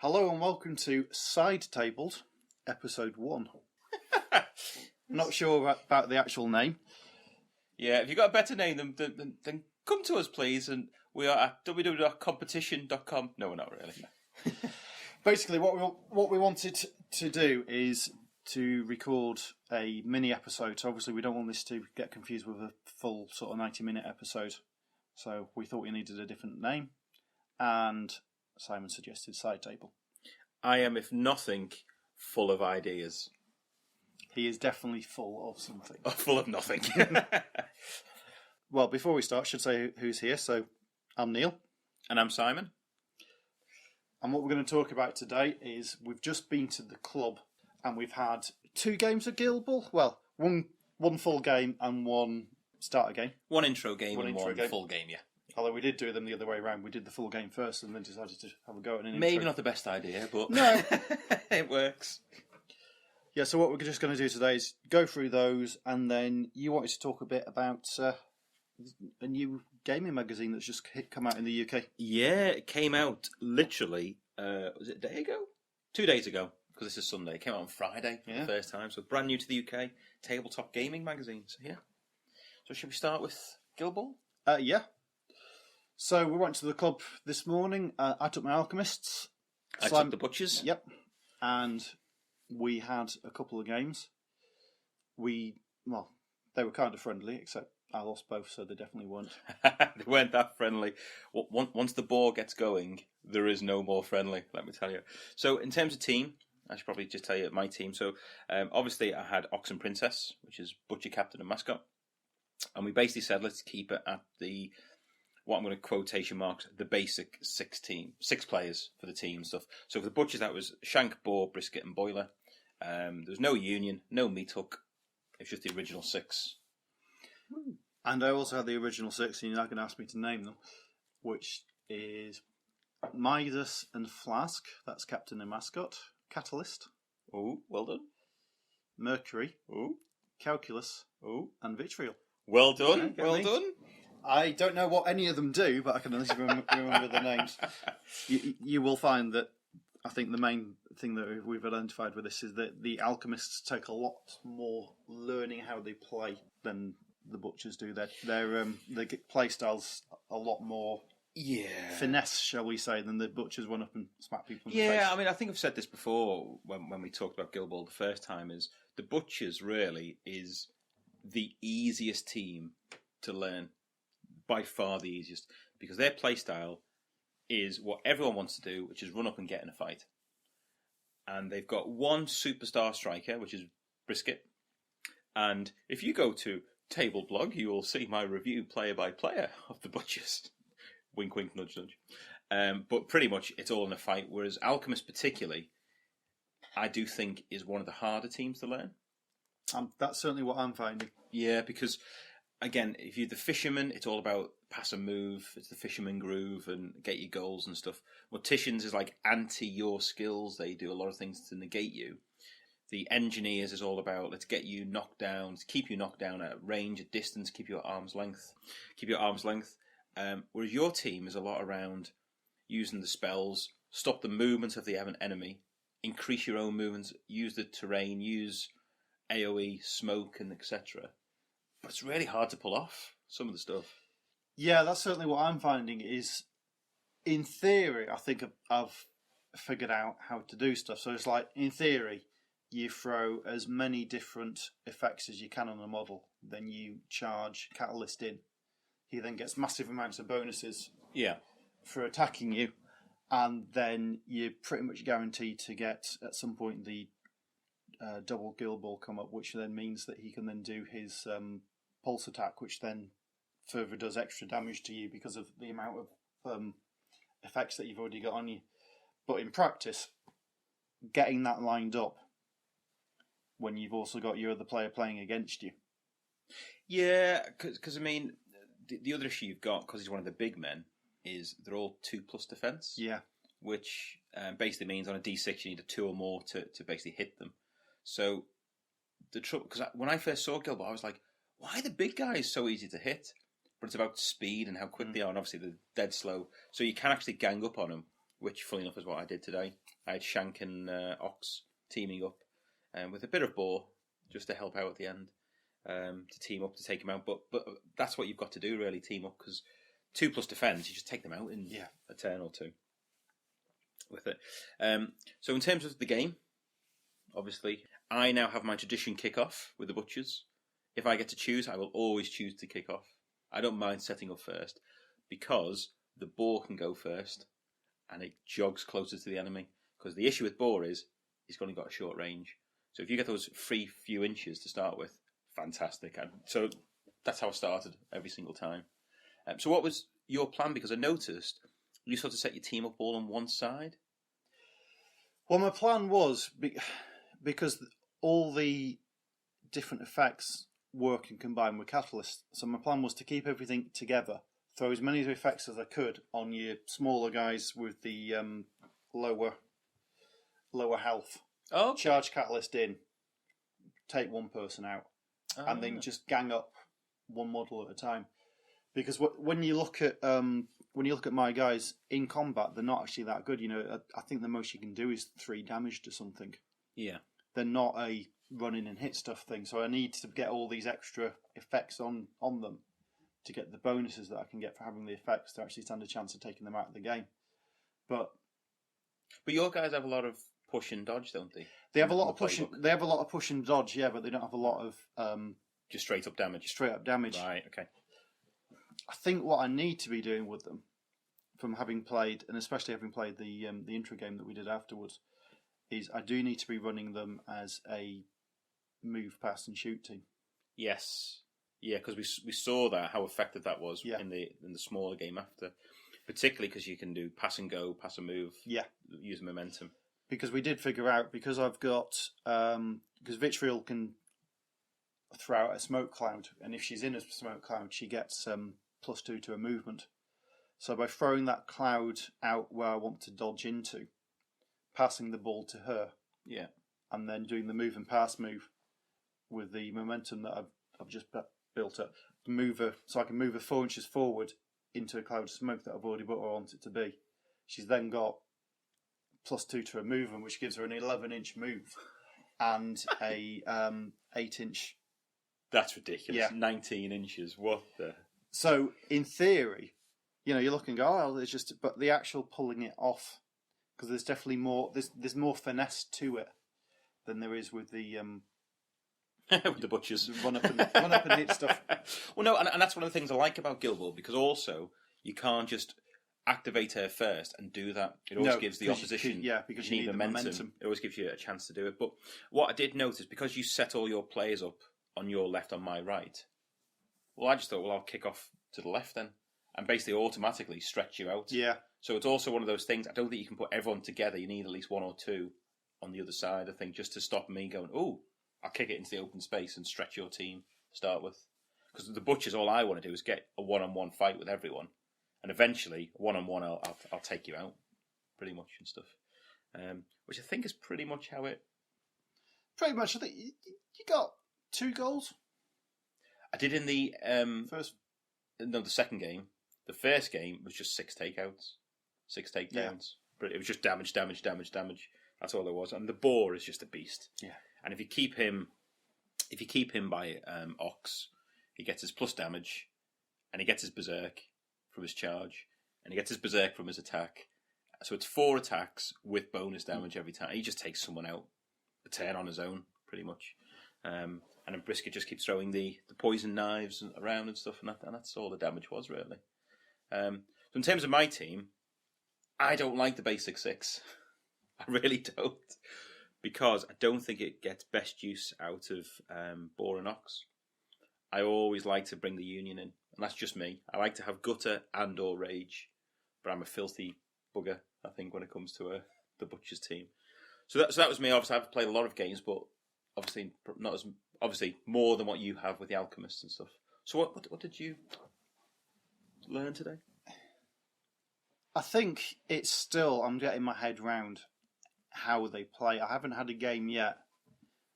Hello and welcome to Sidetabled, episode 1. Not sure about the actual name. Yeah, if you've got a better name, then come to us, please. And we are at www.competition.com. No, we're not really. No. Basically, what we wanted to do is to record a mini episode. So obviously, we don't want this to get confused with a full sort of 90-minute episode. So we thought we needed a different name, and Simon suggested Sidetable. I am, if nothing, full of ideas. He is definitely full of something. Oh, full of nothing. Well, before we start, I should say who's here. So, I'm Neil. And I'm Simon. And what we're going to talk about today is we've just been to the club and we've had 2 games of Guild Ball. Well, one full game and one starter game. One intro game and one full game, yeah. Although we did do them the other way around. We did the full game first and then decided to have a go at an intro. Maybe not the best idea, but no, it works. Yeah, so what we're just going to do today is go through those, and then you wanted to talk a bit about a new gaming magazine that's just come out in the UK. Yeah, it came out literally, was it a day ago? 2 days ago, because this is Sunday. It came out on Friday for the first time, so brand new to the UK, Tabletop Gaming Magazine. So yeah. So should we start with Guild Ball? Yeah. So we went to the club this morning. I took my alchemists. I took the butchers. Yep. And we had a couple of games. They were kind of friendly, except I lost both, so they definitely weren't. They weren't that friendly. Once the ball gets going, there is no more friendly, let me tell you. So in terms of team, I should probably just tell you my team. So obviously I had Ox and Princess, which is Butcher, Captain and Mascot. And we basically said, let's keep it at what I'm going to quotation marks, the basic 6 players for the team and stuff. So for the Butchers, that was Shank, Boar, Brisket and Boiler. There was no Union, no Meat Hook. It was just the original 6. And I also had the original 6, and you're not going to ask me to name them, which is Midas and Flask, that's Captain and Mascot. Catalyst. Oh, well done. Mercury. Oh. Calculus. Oh. And Vitriol. Well done, well done. I don't know what any of them do, but I can at least remember the names. You will find that I think the main thing that we've identified with this is that the alchemists take a lot more learning how they play than the butchers do. Their play style's a lot more finesse, shall we say, than the butchers run up and smack people in the face. Yeah, I mean, I think I've said this before when we talked about Guild Ball the first time, is the butchers really is the easiest team to learn. By far the easiest, because their play style is what everyone wants to do, which is run up and get in a fight. And they've got one superstar striker, which is Brisket. And if you go to Table Blog, you will see my review player by player of the Butchers. Wink, wink, nudge, nudge. But pretty much it's all in a fight, whereas Alchemist particularly, I do think is one of the harder teams to learn. That's certainly what I'm finding. Yeah, because again, if you're the fisherman, it's all about pass and move. It's the fisherman groove and get your goals and stuff. Morticians is like anti your skills. They do a lot of things to negate you. The engineers is all about let's get you knocked down, keep you knocked down at range, at distance, keep you at arm's length. Whereas your team is a lot around using the spells, stop the movements of the enemy, increase your own movements, use the terrain, use AoE, smoke, and etc. But it's really hard to pull off some of the stuff. Yeah, that's certainly what I'm finding is, in theory, I think I've figured out how to do stuff. So it's like, in theory, you throw as many different effects as you can on a model, then you charge Catalyst in. He then gets massive amounts of bonuses for attacking you, and then you're pretty much guaranteed to get, at some point, the double Guild Ball come up, which then means that he can then do his pulse attack, which then further does extra damage to you because of the amount of effects that you've already got on you. But in practice, getting that lined up when you've also got your other player playing against you. Yeah, because I mean, the other issue you've got, because he's one of the big men, is they're all 2+ defense. Yeah. Which basically means on a D6 you need a 2 or more to basically hit them. So the trouble, because when I first saw Guild Ball, I was like, why are the big guys so easy to hit? But it's about speed and how quick they are, and obviously they're dead slow. So you can actually gang up on them which, funny enough, is what I did today. I had Shank and Ox teaming up with a bit of boar just to help out at the end, to team up to take them out. But that's what you've got to do, really, team up, because 2+ defence, you just take them out in a turn or two with it. So in terms of the game, obviously, I now have my tradition kick-off with the Butchers. If I get to choose, I will always choose to kick off. I don't mind setting up first, because the boar can go first, and it jogs closer to the enemy. Because the issue with boar is he's only got a short range. So if you get those free few inches to start with, fantastic. And so that's how I started every single time. So what was your plan? Because I noticed you sort of set your team up all on one side. Well, my plan was, because all the different effects work and combine with catalysts, so my plan was to keep everything together, throw as many effects as I could on your smaller guys with the lower health. Oh, okay. Charge catalyst in, take one person out, and then just gang up one model at a time. Because when you look at my guys in combat, they're not actually that good. You know, I think the most you can do is 3 damage to something. Yeah, they're not a run in and hit stuff thing. So I need to get all these extra effects on them to get the bonuses that I can get for having the effects to actually stand a chance of taking them out of the game. But your guys have a lot of push and dodge, don't they? They have a lot of push. They have a lot of push and dodge, yeah, but they don't have a lot of just straight up damage. Straight up damage. Right. Okay. I think what I need to be doing with them, from having played, and especially having played the intro game that we did afterwards, is I do need to be running them as a move, pass, and shoot team. Yes. Yeah, because we saw how effective that was in the smaller game after, particularly because you can do pass and go, pass and move. Yeah. Use momentum. Because we did figure out, because I've got because Vitriol can throw out a smoke cloud, and if she's in a smoke cloud, she gets +2 to a movement. So by throwing that cloud out where I want to dodge into, passing the ball to her, and then doing the move and pass move with the momentum that I've just built up, so I can move her 4 inches forward into a cloud of smoke that I've already put her on it to be. She's then got +2 to her movement, which gives her an 11-inch move and a 8-inch. That's ridiculous. Yeah. 19 inches. What the? So in theory, you know, you look and go, oh, it's just, but the actual pulling it off, because there's definitely more. There's more finesse to it than there is with the with the Butchers. Run up and hit stuff. Well, no, and that's one of the things I like about Guild Ball, because also you can't just activate her first and do that. It always gives the opposition because you need the momentum. It always gives you a chance to do it. But what I did notice, because you set all your players up on your left, on my right, well, I just thought, well, I'll kick off to the left then, and basically automatically stretch you out. Yeah. So it's also one of those things, I don't think you can put everyone together. You need at least 1 or 2 on the other side, I think, just to stop me going, oh, I'll kick it into the open space and stretch your team to start with. Because the Butchers, all I want to do is get a one-on-one fight with everyone. And eventually, one-on-one, I'll take you out, pretty much, and stuff. Which I think is pretty much how it... Pretty much. I think you got 2 goals? I did in the... First? No, the second game. The first game was just 6 takeouts. 6 takedowns. Yeah. But it was just damage. That's all there was. And the boar is just a beast. Yeah. And if you keep him by Ox, he gets his plus damage, and he gets his berserk from his charge, and he gets his berserk from his attack. So it's 4 attacks with bonus damage every time. He just takes someone out a turn on his own, pretty much. And then Brisket just keeps throwing the poison knives around and stuff, and that's all the damage was, really. So in terms of my team, I don't like the basic 6. I really don't. Because I don't think it gets best use out of Boar and Ox. I always like to bring the Union in, and that's just me. I like to have Gutter and or Rage, but I'm a filthy bugger, I think, when it comes to the Butchers team. So that was me. Obviously, I've played a lot of games, but obviously not as more than what you have with the Alchemists and stuff. So what did you learn today? I think it's still, I'm getting my head round how they play. I haven't had a game yet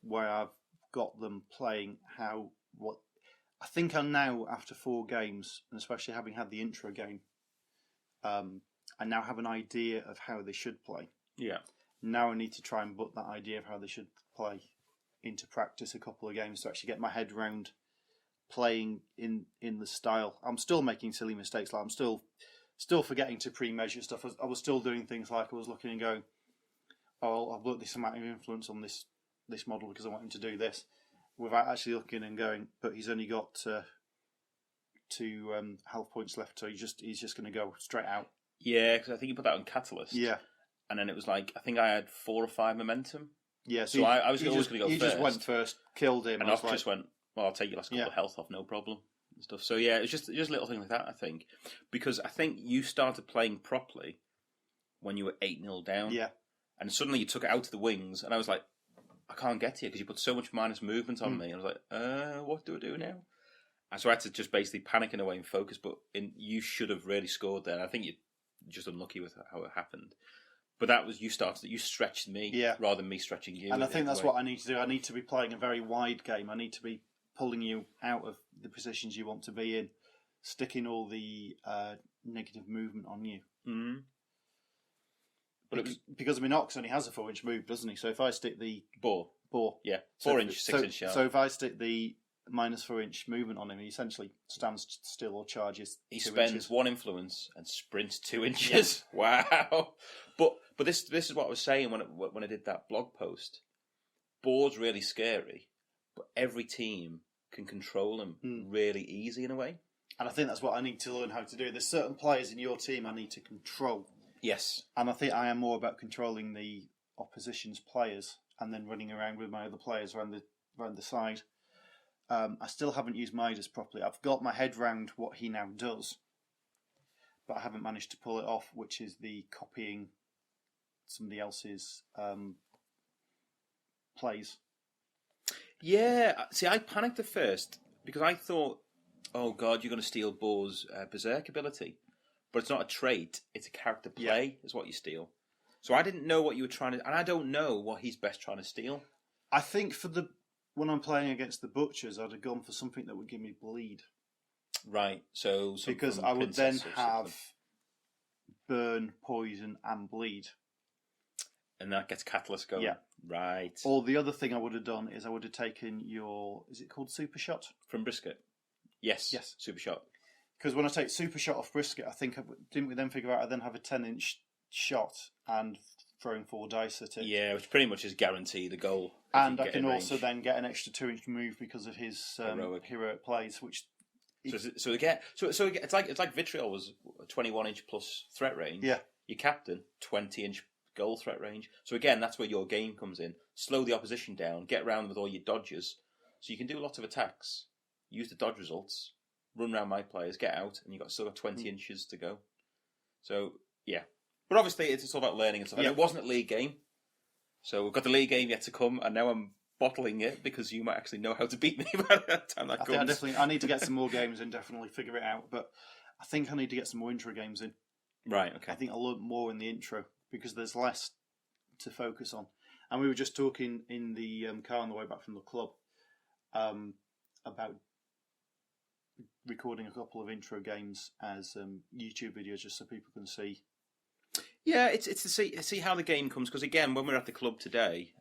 where I've got them playing what I think I'm now, after 4 games, and especially having had the intro game, I now have an idea of how they should play. Yeah. Now I need to try and put that idea of how they should play into practice a couple of games to actually get my head round playing in the style. I'm still making silly mistakes. Like I'm still forgetting to pre-measure stuff. I was still doing things like I was looking and going, oh, I've got this amount of influence on this model because I want him to do this, without actually looking and going, but he's only got 2 health points left, so he's just going to go straight out. Yeah, because I think you put that on Catalyst. Yeah. And then it was like, I think I had 4 or 5 momentum. Yeah, so I was always going to go first. You just went first, killed him. And Ock just went, well, I'll take your last couple of health off, no problem. And stuff. So yeah, it's just little things like that, I think. Because I think you started playing properly when you were 8-0 down. Yeah. And suddenly you took it out to the wings, and I was like, I can't get to you because you put so much minus movement on me. And I was like, what do I do now? And so I had to just basically panic in a way and focus, but you should have really scored there. I think you're just unlucky with how it happened. But that was, you stretched me rather than me stretching you. And I think that's what I need to do. I need to be playing a very wide game. I need to be pulling you out of the positions you want to be in, sticking all the negative movement on you. Mm-hmm. But because Ox only has a 4-inch move, doesn't he? So if I stick the bore, 4-inch, 6-inch shell. So if I stick the minus 4-inch movement on him, he essentially stands still or charges. He spends inches. 1 influence and sprints 2 inches. Yeah. Wow! But this is what I was saying when I did that blog post. Bore's really scary, but every team can control him really easy in a way. And I think that's what I need to learn how to do. There's certain players in your team I need to control. Yes. And I think I am more about controlling the opposition's players and then running around with my other players around the side. I still haven't used Midas properly. I've got my head round what he now does, but I haven't managed to pull it off, which is the copying somebody else's plays. Yeah. See, I panicked at first because I thought, oh God, you're going to steal Boar's Berserk ability. But it's not a trait, it's a character play, is what you steal. So I didn't know what you were trying to... And I don't know what he's best trying to steal. I think when I'm playing against the Butchers, I'd have gone for something that would give me bleed. Right, so... Because I would then have burn, poison, and bleed. And that gets Catalyst going? Yeah. Right. Or the other thing I would have done is I would have taken your... Is it called Super Shot? From Brisket? Yes. Super Shot. Because when I take Super Shot off Brisket, I think, didn't we then figure out I then have a 10-inch shot and throwing 4 dice at it? Yeah, which pretty much is guarantee the goal. And I can also then get an extra 2-inch move because of his heroic plays, which... So it's like Vitriol was 21-inch plus threat range. Yeah. Your captain, 20-inch goal threat range. So again, that's where your game comes in. Slow the opposition down, get around with all your dodges. So you can do lots of attacks, use the dodge results, run around my players, get out, and you've still got 20 inches to go. So, yeah. But obviously, it's all about learning and stuff. And it wasn't a league game. So we've got the league game yet to come, and now I'm bottling it because you might actually know how to beat me by the time that comes. I need to get some more games in, definitely figure it out. But I think I need to get some more intro games in. Right, okay. I think I'll learn more in the intro because there's less to focus on. And we were just talking in the car on the way back from the club about recording a couple of intro games as YouTube videos just so people can see. Yeah, it's to see how the game comes, because again, when we were at the club today,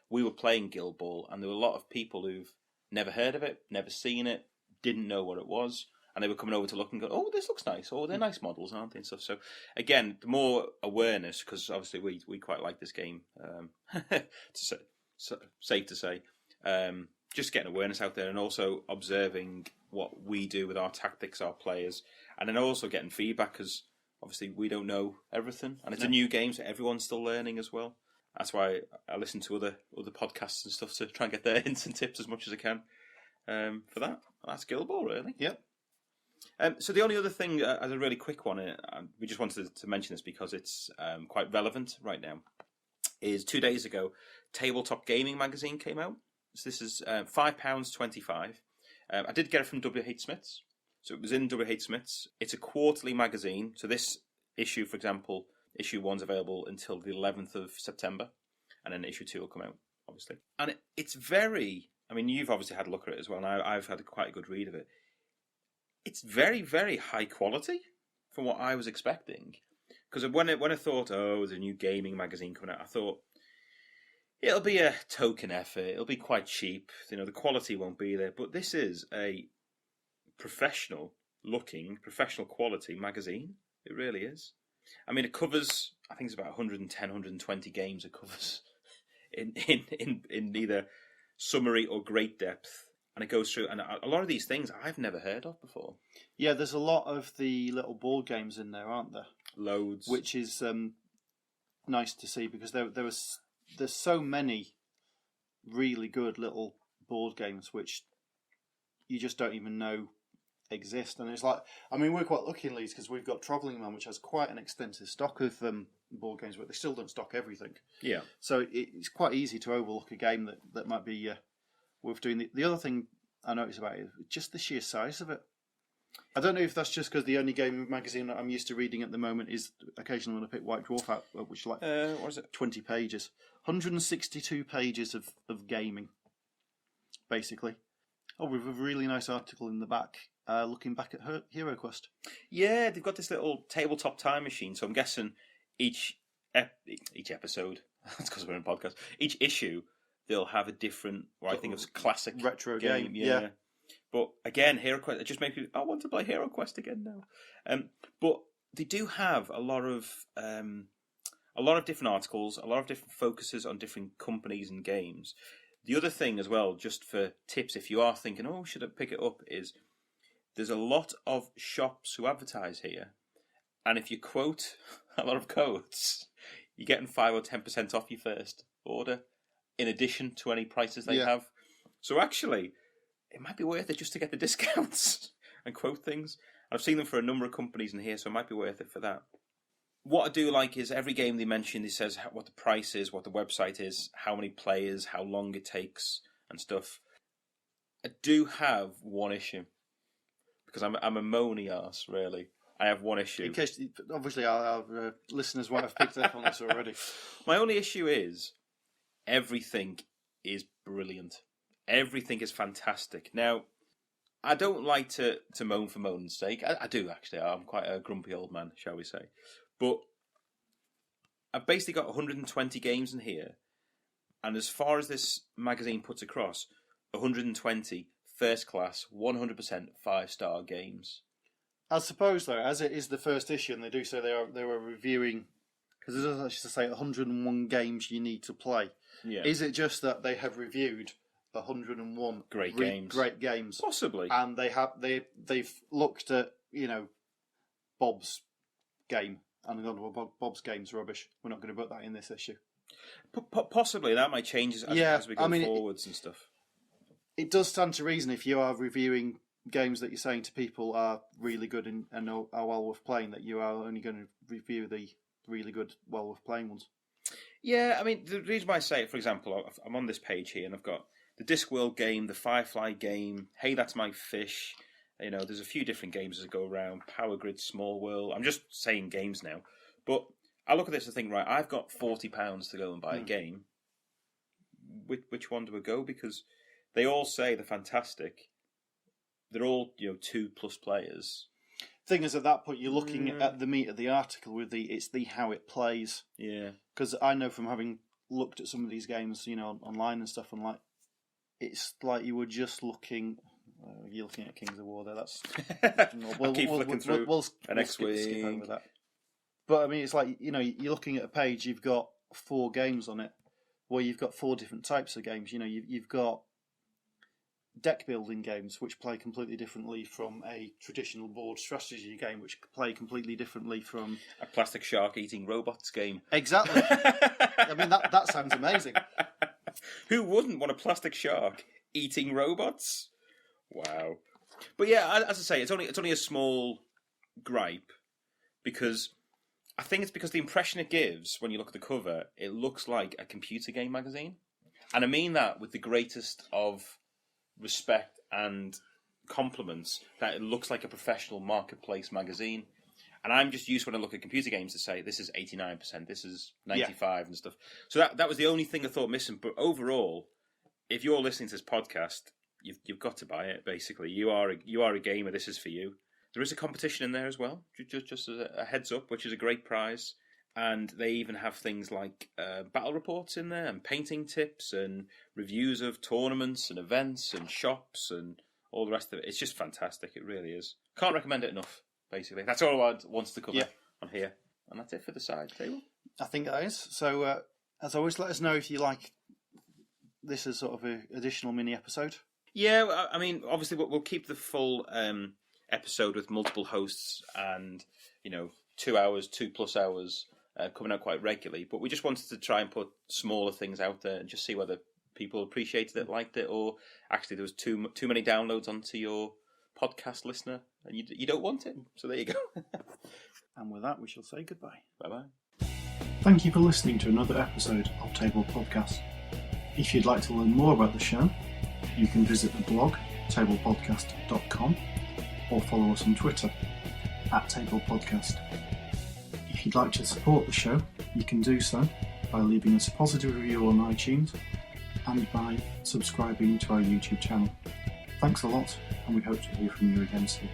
we were playing Guild Ball, and there were a lot of people who've never heard of it, never seen it, didn't know what it was, and they were coming over to look and go, oh, this looks nice, oh, they're nice models, aren't they, and stuff. So again, the more awareness, because obviously we quite like this game, safe to say, just getting awareness out there and also observing what we do with our tactics, our players, and then also getting feedback, because obviously we don't know everything, and it's a new game, so everyone's still learning as well. That's why I listen to other podcasts and stuff to try and get their hints and tips as much as I can for that. That's Guild Ball, really. Yep. So the only other thing, as a really quick one, we just wanted to mention this because it's quite relevant right now, is 2 days ago, Tabletop Gaming Magazine came out. So this is £5.25. I did get it from W.H. Smith's. So it was in W.H. Smith's. It's a quarterly magazine. So this issue, for example, issue 1's available until the 11th of September. And then issue 2 will come out, obviously. And it's very... I mean, you've obviously had a look at it as well, and I've had quite a good read of it. It's very, very high quality from what I was expecting. Because when I thought, there's a new gaming magazine coming out, I thought it'll be a token effort. It'll be quite cheap. You know, the quality won't be there. But this is a professional quality magazine. It really is. I mean, it covers, I think it's about 110, 120 games it covers in either summary or great depth. And it goes through, and a lot of these things I've never heard of before. Yeah, there's a lot of the little board games in there, aren't there? Loads. Which is nice to see, because there's so many really good little board games which you just don't even know exist. And it's like, I mean, we're quite lucky in Leeds because we've got Travelling Man, which has quite an extensive stock of board games, but they still don't stock everything. Yeah. So it's quite easy to overlook a game that might be worth doing. The other thing I noticed about it is just the sheer size of it. I don't know if that's just because the only gaming magazine that I'm used to reading at the moment is occasionally when I pick White Dwarf out, which is like what is it? 20 pages. 162 pages of gaming, basically. Oh, with a really nice article in the back, looking back at HeroQuest. Yeah, they've got this little tabletop time machine, so I'm guessing each episode, that's because we're in a podcast, each issue, they'll have a different, what I think of as classic retro game. Yeah. But again, HeroQuest, it just makes me, I want to play HeroQuest again now. But they do have a lot of different articles, a lot of different focuses on different companies and games. The other thing as well, just for tips, if you are thinking, should I pick it up, is there's a lot of shops who advertise here. And if you quote a lot of codes, you're getting 5 or 10% off your first order, in addition to any prices they have. So actually, it might be worth it just to get the discounts and quote things. I've seen them for a number of companies in here, so it might be worth it for that. What I do like is every game they mention, it says what the price is, what the website is, how many players, how long it takes, and stuff. I do have one issue, because I'm a moany arse, really. I have one issue. In case, obviously, our listeners might have picked up on this already. My only issue is everything is brilliant. Everything is fantastic. Now, I don't like to moan for moaning's sake. I do, actually. I'm quite a grumpy old man, shall we say. But I've basically got 120 games in here. And as far as this magazine puts across, 120 first class, 100% 5-star games. I suppose, though, as it is the first issue, and they do say they were reviewing, because it does actually say 101 games you need to play. Yeah. Is it just that they have reviewed 101 great games? Possibly. And they've looked at, Bob's game and gone, well, Bob's game's rubbish. We're not going to put that in this issue. Possibly. That might change as we go forwards and stuff. It does stand to reason if you are reviewing games that you're saying to people are really good and are well worth playing, that you are only going to review the really good, well worth playing ones. Yeah, I mean, the reason why I say it, for example, I'm on this page here and I've got the Discworld game, the Firefly game, Hey, That's My Fish. There's a few different games that go around, Power Grid, Small World. I'm just saying games now. But I look at this and think, right, I've got £40 to go and buy a game. Which one do I go? Because they all say they're fantastic. They're all, 2+ players. Thing is, at that point, you're looking at the meat of the article with it's the how it plays. Yeah. Because I know from having looked at some of these games, online and stuff, and it's like you were just looking. You're looking at Kings of War there. That's. We'll keep flicking through an X-Wing. Skip over that. But I mean, it's like you're looking at a page. You've got 4 games on it, where you've got 4 different types of games. You've got deck building games which play completely differently from a traditional board strategy game, which play completely differently from a plastic shark eating robots game. Exactly. I mean, that sounds amazing. Who wouldn't want a plastic shark eating robots? Wow. But yeah, as I say, it's only a small gripe, because I think it's because the impression it gives when you look at the cover, it looks like a computer game magazine. And I mean that with the greatest of respect and compliments, that it looks like a professional marketplace magazine. And I'm just used when I look at computer games to say this is 89%, this is 95% and stuff. So that was the only thing I thought missing. But overall, if you're listening to this podcast, you've got to buy it. Basically, you are a gamer. This is for you. There is a competition in there as well, just as a heads up, which is a great prize. And they even have things like battle reports in there, and painting tips, and reviews of tournaments and events and shops and all the rest of it. It's just fantastic. It really is. Can't recommend it enough, basically. That's all I want to cover on here. And that's it for the side table. I think that is. So, as always, let us know if you like this as sort of an additional mini episode. Yeah, I mean, obviously we'll keep the full episode with multiple hosts and, 2 hours, 2+ hours coming out quite regularly. But we just wanted to try and put smaller things out there and just see whether people appreciated it, liked it, or actually there was too many downloads onto your podcast listener and you don't want it. So there you go. And with that, we shall say goodbye. Bye-bye. Thank you for listening to another episode of Table Podcast. If you'd like to learn more about the show, you can visit the blog, tablepodcast.com, or follow us on Twitter, @tablepodcast. If you'd like to support the show, you can do so by leaving us a positive review on iTunes and by subscribing to our YouTube channel. Thanks a lot, and we hope to hear from you again soon.